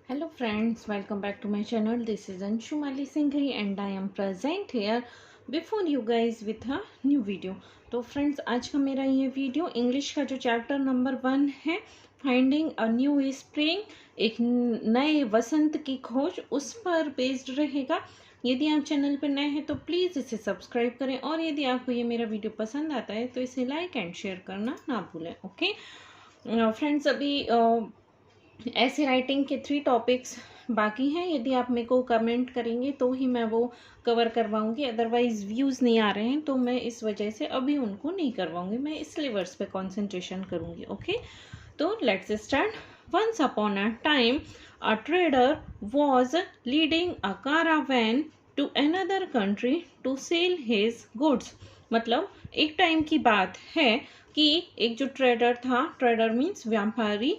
Hello friends, welcome back to my channel. This is Anshumali Singhri and I am present here before you guys with a new video. तो friends आज का मेरा ये video English का जो chapter number 1 है finding a new spring, एक नए वसंत की खोज, उस पर बेस्ड रहेगा। यदि आप चैनल पर नए हैं तो प्लीज़ इसे सब्सक्राइब करें और यदि आपको ये मेरा वीडियो पसंद आता है तो इसे लाइक एंड शेयर करना ना भूलें। ओके फ्रेंड्स, अभी ऐसे राइटिंग के 3 टॉपिक्स बाकी हैं। यदि आप मेरे को कमेंट करेंगे तो ही मैं वो कवर करवाऊंगी, अदरवाइज़ व्यूज़ नहीं आ रहे हैं तो मैं इस वजह से अभी उनको नहीं करवाऊंगी। मैं इस सिलेबस पे कंसंट्रेशन करूंगी। ओके, तो let's start. Once upon a time a trader was leading a caravan to another country to sell his goods. मतलब एक टाइम की बात है कि एक जो ट्रेडर था, ट्रेडर मीन्स व्यापारी,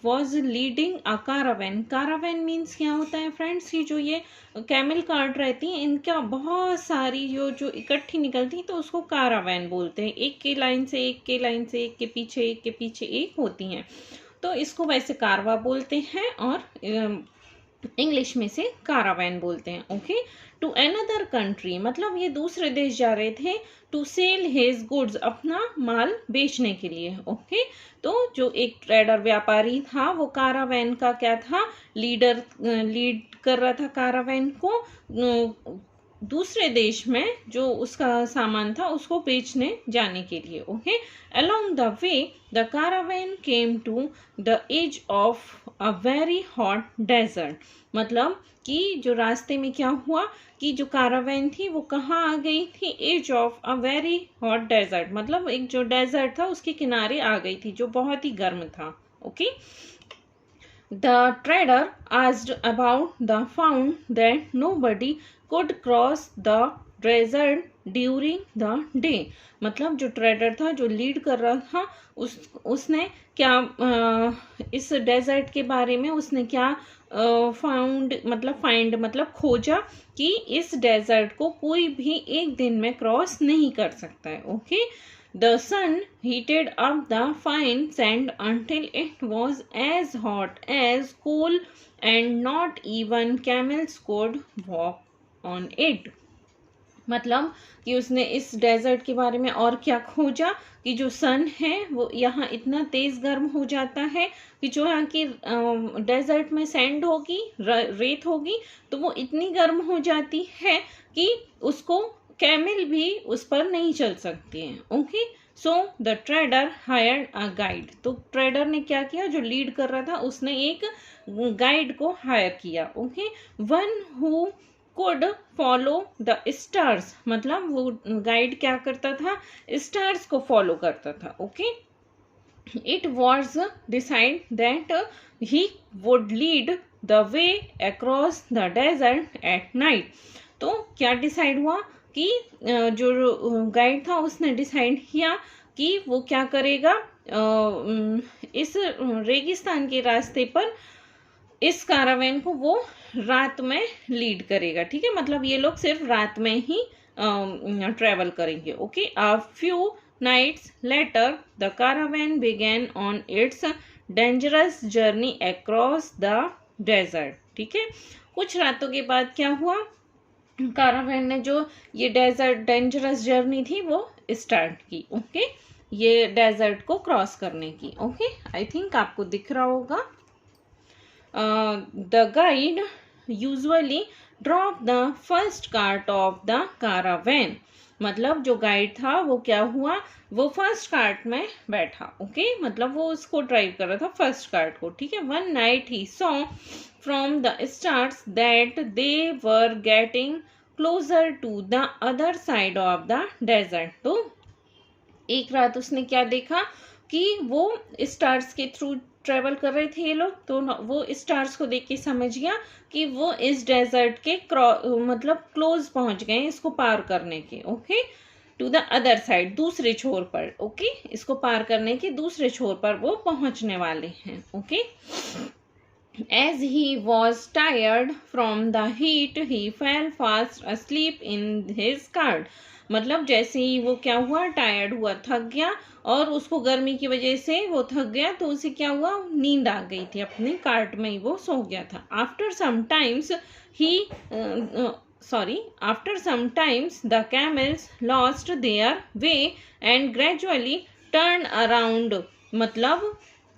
वॉज लीडिंग अ कारावैन। कारावैन मीन्स क्या होता है फ्रेंड्स? ये कैमल कार्ट रहती हैं, इनका बहुत सारी जो इकट्ठी निकलती हैं तो उसको कारावैन बोलते हैं। एक के लाइन से एक के लाइन से एक के पीछे एक होती हैं, तो इसको वैसे कारवा बोलते हैं और इंग्लिश में से कारावैन बोलते हैं। ओके, टू अनदर कंट्री मतलब ये दूसरे देश जा रहे थे। टू सेल हिज गुड्स, अपना माल बेचने के लिए। ओके, तो जो एक ट्रेडर व्यापारी था वो कारावैन का क्या था, लीड कर रहा था कारावैन को दूसरे देश में जो उसका सामान था उसको बेचने जाने के लिए। Okay, along the way the caravan came to the edge of a very hot desert. मतलब कि जो रास्ते में क्या हुआ कि जो कारावैन थी वो कहाँ आ गई थी? Edge of a very hot desert, मतलब एक जो डेजर्ट था उसके किनारे आ गई थी जो बहुत ही गर्म था। Okay, The trader asked about the found that nobody could cross the desert during the day। मतलब जो ट्रेडर था, जो लीड कर रहा था, उसने क्या इस डेजर्ट के बारे में उसने क्या फाइंड मतलब खोजा कि इस डेजर्ट को कोई भी एक दिन में क्रॉस नहीं कर सकता है। Okay, The sun heated up the fine sand until it was as hot as coal and not even camels could walk on it। मतलब कि उसने इस डेजर्ट के बारे में और क्या खोजा कि जो सन है वो यहाँ इतना तेज गर्म हो जाता है कि जो यहाँ की डेजर्ट में सैंड होगी, रेत होगी, तो वो इतनी गर्म हो जाती है कि उसको कैमल भी उस पर नहीं चल सकती हैं। Okay, so the trader hired a guide. तो ट्रेडर ने क्या किया, जो लीड कर रहा था उसने एक गाइड को हायर किया। Okay, one who could follow the stars. मतलब वो गाइड क्या करता था? स्टार्स को फॉलो करता था। Okay, it was decide that he would lead the way across the desert at night. तो क्या डिसाइड हुआ कि जो गाइड था उसने डिसाइड किया कि वो क्या करेगा, इस रेगिस्तान के रास्ते पर इस कारावैन को वो रात में लीड करेगा। ठीक है, मतलब ये लोग सिर्फ रात में ही ट्रेवल करेंगे। Okay, a few nights later the caravan began on its dangerous journey across the desert. ठीक है, कुछ रातों के बाद क्या हुआ, कारावैन ने जो ये डेजर्ट डेंजरस जर्नी थी वो स्टार्ट की। ओके, ये डेजर्ट को क्रॉस करने की। ओके, आई थिंक आपको दिख रहा होगा। The guide usually dropped the first cart of the caravan। मतलब जो गाइड था वो क्या हुआ, वो फर्स्ट कार्ट में बैठा। ओके, मतलब वो उसको ड्राइव कर रहा था फर्स्ट कार्ट को। ठीक है, one night he saw from the stars that they were getting closer to the other side of the desert. तो एक रात उसने क्या देखा कि वो स्टार्स के थ्रू ट्रेवल कर रहे थे ये लोग, तो वो स्टार्स को देख के समझ गया कि वो इस डेजर्ट के मतलब क्लोज पहुंच गए इसको पार करने के। Okay, to the other side, दूसरे छोर पर। ओके, इसको पार करने के दूसरे छोर पर वो पहुंचने वाले हैं। Okay, As he was tired from the heat, he fell fast asleep in his cart. मतलब जैसे ही वो क्या हुआ, टायर्ड हुआ, थक गया, और उसको गर्मी की वजह से वो थक गया, तो उसे क्या हुआ, नींद आ गई थी, अपने कार्ट में ही वो सो गया था. After some times the camels lost their way and gradually turned around. मतलब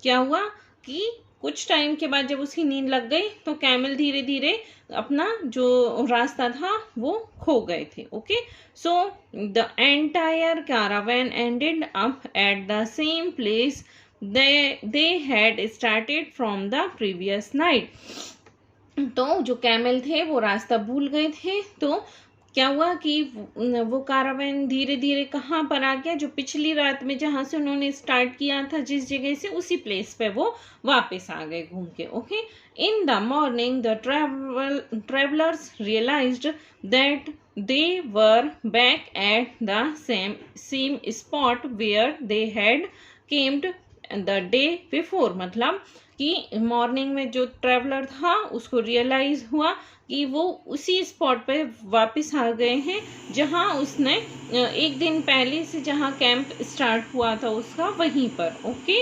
क्या हुआ कि कुछ टाइम के बाद जब उसकी नींद लग गई तो कैमल धीरे धीरे अपना जो रास्ता था वो खो गए थे. Okay, so the entire caravan ended up at the same place they had started from the previous night. तो जो कैमल थे वो रास्ता भूल गए थे, तो क्या हुआ कि वो कारावैन धीरे धीरे कहाँ पर आ गया, जो पिछली रात में जहां से उन्होंने स्टार्ट किया था जिस जगह से, उसी प्लेस पे वो वापस आ गए घूम के. Okay, in the morning the travellers realised that they were back at the same spot where they had camped the day before. मतलब कि मॉर्निंग में जो ट्रैवलर था उसको रियलाइज हुआ कि वो उसी स्पॉट पे वापस आ गए हैं जहां उसने एक दिन पहले से जहां कैंप स्टार्ट हुआ था उसका, वहीं पर. Okay,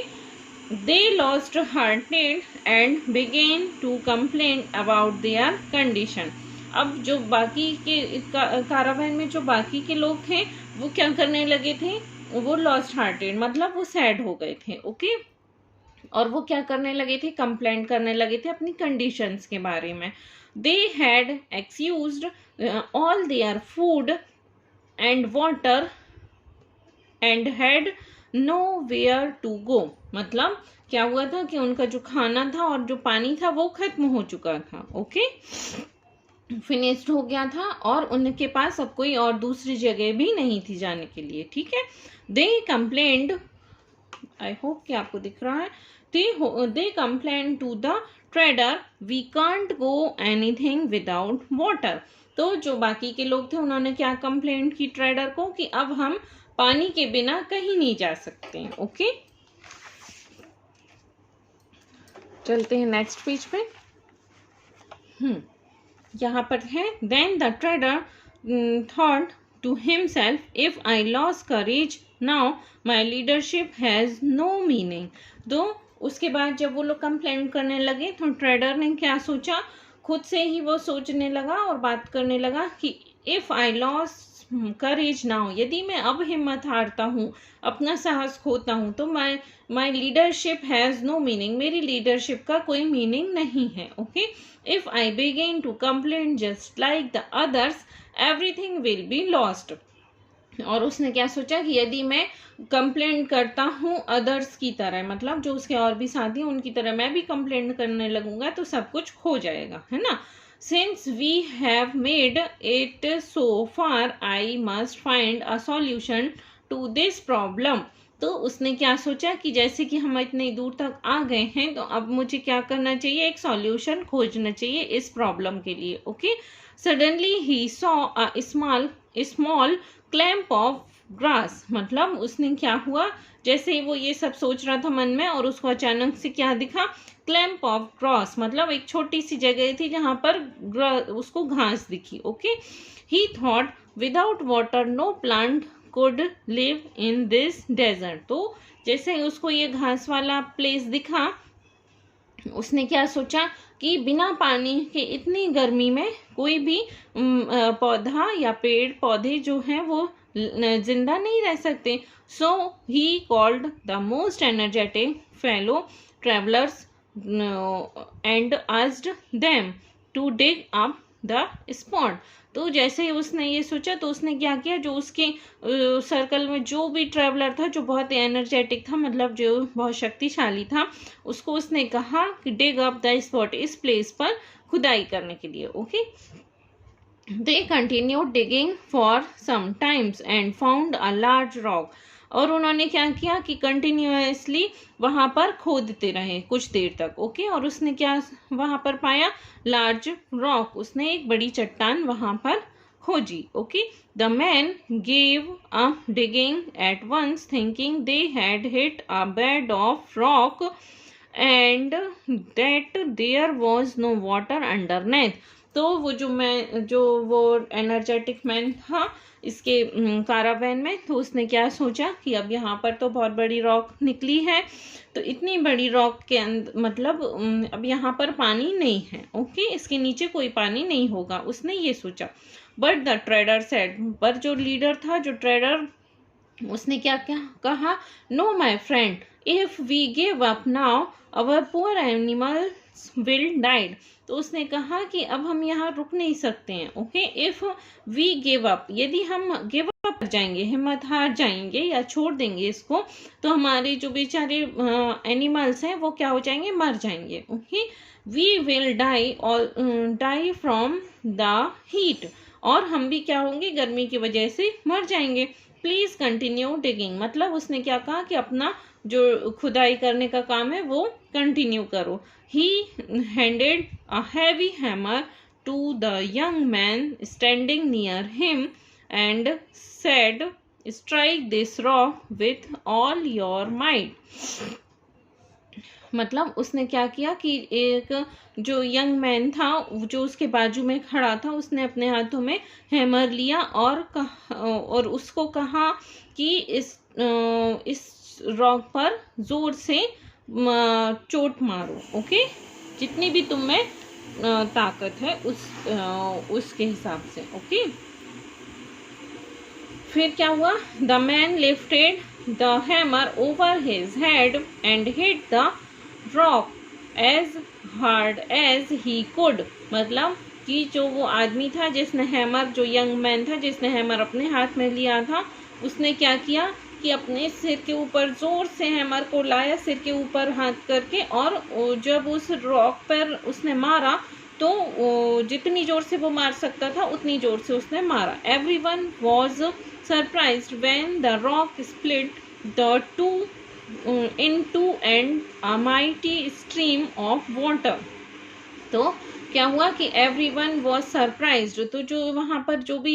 they lost hearted and began to complain about their condition. अब जो बाकी के कारावैन में जो बाकी के लोग थे वो क्या करने लगे थे, वो लॉस्ट हार्टेड मतलब वो सैड हो गए थे. ओके, और वो क्या करने लगे थे, कंप्लेंट करने लगे थे अपनी कंडीशंस के बारे में. They had exhausted all their food and water and had nowhere to go. मतलब क्या हुआ था कि उनका जो खाना था और जो पानी था वो खत्म हो चुका था. ओके, फिनिश्ड हो गया था, और उनके पास अब कोई और दूसरी जगह भी नहीं थी जाने के लिए. ठीक है, दे कंप्लेंड, आई होप कि आपको दिख रहा है, they complained to the trader, we can't go anything without water. तो जो बाकी के लोग थे उन्होंने क्या कंप्लेंट की ट्रेडर को कि अब हम पानी के बिना कहीं नहीं जा सकते. ओके, चलते हैं नेक्स्ट पेज पे. यहाँ पर है, then the trader thought to himself, if I lost courage now my leadership has no meaning. तो उसके बाद जब वो लोग कंप्लेंट करने लगे तो ट्रेडर ने क्या सोचा, खुद से ही वो सोचने लगा और बात करने लगा कि if I loss courage now, यदि मैं अब हिम्मत हारता हूँ, अपना साहस खोता हूँ, तो my leadership has no meaning, मेरी लीडरशिप का कोई मीनिंग नहीं है. Okay, if I begin to complain just like the others everything will be lost. और उसने क्या सोचा कि यदि मैं कंप्लेंट करता हूँ अदर्स की तरह, मतलब जो उसके और भी साथी हैं उनकी तरह मैं भी कंप्लेंट करने लगूंगा तो सब कुछ खो जाएगा, है ना. Since we have made it so far I must find a solution to this problem. तो उसने क्या सोचा कि जैसे कि हम इतने दूर तक आ गए हैं तो अब मुझे क्या करना चाहिए, एक सॉल्यूशन खोजना चाहिए इस प्रॉब्लम के लिए. Okay, suddenly he saw a small clamp of grass. मतलब उसने क्या हुआ, जैसे ही वो ये सब सोच रहा था मन में, और उसको अचानक से क्या दिखा, क्लैम्प ऑफ ग्रास, मतलब एक छोटी सी जगह थी जहां पर उसको घास दिखी. Okay, he thought without water no plant could live in this desert. तो जैसे ही उसको ये घास वाला प्लेस दिखा, उसने क्या सोचा कि बिना पानी के इतनी गर्मी में कोई भी पौधा या पेड़ पौधे जो हैं वो जिंदा नहीं रह सकते. So he called the most energetic fellow travellers and asked them to dig up the spot. तो जैसे ही उसने ये सोचा तो उसने क्या किया, जो उसके सर्कल में जो भी ट्रैवलर था जो बहुत एनर्जेटिक था, मतलब जो बहुत शक्तिशाली था, उसको उसने कहा कि डिग अप द स्पॉट, इस प्लेस पर खुदाई करने के लिए. Okay, they continue digging for some times and found a large rock. और उन्होंने क्या किया कि कंटिन्यूअसली वहां पर खोदते रहे कुछ देर तक. ओके, और उसने क्या वहां पर पाया, लार्ज रॉक, उसने एक बड़ी चट्टान वहां पर खोजी. Okay, the man gave up digging at once thinking they had hit a bed of rock and that there was no water underneath. तो वो एनर्जेटिक मैन था इसके कारावैन में, तो उसने क्या सोचा कि अब यहाँ पर तो बहुत बड़ी रॉक निकली है, तो इतनी बड़ी रॉक के अंदर मतलब अब यहाँ पर पानी नहीं है, ओके, इसके नीचे कोई पानी नहीं होगा, उसने ये सोचा। बट द ट्रेडर सेड, पर जो लीडर था, जो ट्रेडर, उसने क्या क्या कहा, no my friend, if we give up now our poor animals will died. तो उसने कहा कि अब हम यहाँ रुक नहीं सकते हैं, okay, if we give up, यदि हम गिव अप जाएंगे, हिम्मत हार जाएंगे या छोड़ देंगे इसको, तो हमारे जो बेचारे एनिमल्स हैं वो क्या हो जाएंगे, मर जाएंगे, okay. We will die from the heat, और हम भी क्या होंगे, गर्मी की वजह से मर जाएंगे। प्लीज कंटिन्यू डिगिंग, मतलब उसने क्या कहा कि अपना जो खुदाई करने का काम है वो कंटिन्यू करो। He handed a heavy hammer to the young man standing near him and said, strike this rock with all your might. मतलब उसने क्या किया कि एक जो यंग मैन था जो उसके बाजू में खड़ा था, उसने अपने हाथों में हैमर लिया और उसको कहा कि इस रॉक पर जोर से चोट मारो, ओके, जितनी भी तुम में ताकत है उसके हिसाब से, ओके। फिर क्या हुआ, the man lifted the hammer over his head and hit the rock as hard as he could. मतलब कि जो वो आदमी था जिसने हैमर, जो यंग मैन था जिसने हैमर अपने हाथ में लिया था, उसने क्या किया कि अपने सिर के ऊपर जोर से हैमर को लाया, सिर के ऊपर हाथ करके, और जब उस रॉक पर उसने मारा तो जितनी जोर से वो मार सकता था उतनी जोर से उसने मारा। Everyone was surprised when the rock split the two into and a mighty stream of water। तो क्या हुआ कि everyone was surprised, तो जो वहां पर जो भी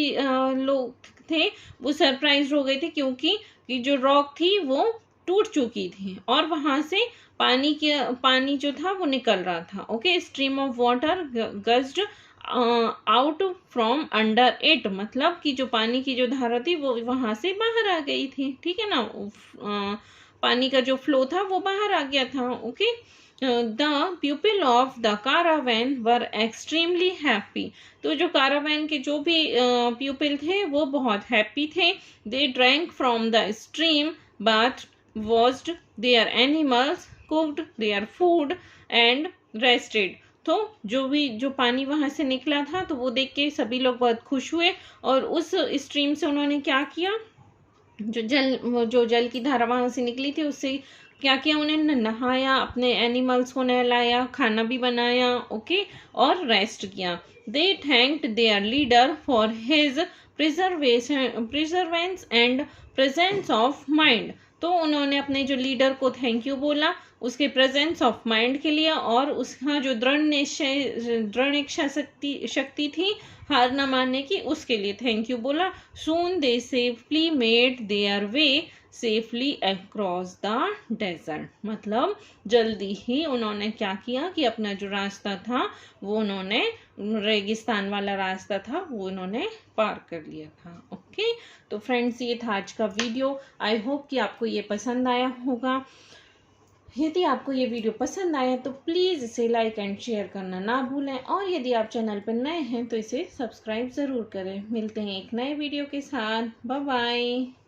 लोग थे वो सरप्राइज हो गए थे, क्योंकि जो रॉक थी वो टूट चुकी थी और वहां से पानी जो था वो निकल रहा था, okay. Stream of water gushed out from under it, मतलब कि जो पानी की जो धारा थी वो वहां से बाहर आ गई थी, ठीक है ना, पानी का जो फ्लो था वो बाहर आ गया था, okay. The people of the caravan were extremely happy, तो जो कारावैन के जो भी पीपल थे वो बहुत हैप्पी थे। They drank from the stream but watched their animals, cooked their food and rested. तो जो पानी वहां से निकला था तो वो देख के सभी लोग बहुत खुश हुए, और उस स्ट्रीम से उन्होंने क्या किया, जो जल की धारा वहां से निकली थी उससे क्या किया, उन्हें नहाया, अपने एनिमल्स को नहलाया, खाना भी बनाया, ओके, और रेस्ट किया। They thanked their leader for his perseverance and presence of mind, तो उन्होंने अपने जो लीडर को थैंक यू बोला उसके प्रेजेंस ऑफ माइंड के लिए, और उसका जो दृढ़ इच्छा शक्ति थी हार न मानने की, उसके लिए थैंक यू बोला। Soon they safely made their way safely across the desert, मतलब जल्दी ही उन्होंने क्या किया कि अपना जो रास्ता था वो उन्होंने, रेगिस्तान वाला रास्ता था वो उन्होंने पार कर लिया था, ओके। तो फ्रेंड्स ये था आज का वीडियो, आई होप कि आपको ये पसंद आया होगा। यदि आपको ये वीडियो पसंद आया तो प्लीज़ इसे लाइक एंड शेयर करना ना भूलें, और यदि आप चैनल पर नए हैं तो इसे सब्सक्राइब ज़रूर करें। मिलते हैं एक नए वीडियो के साथ, बाय बाय।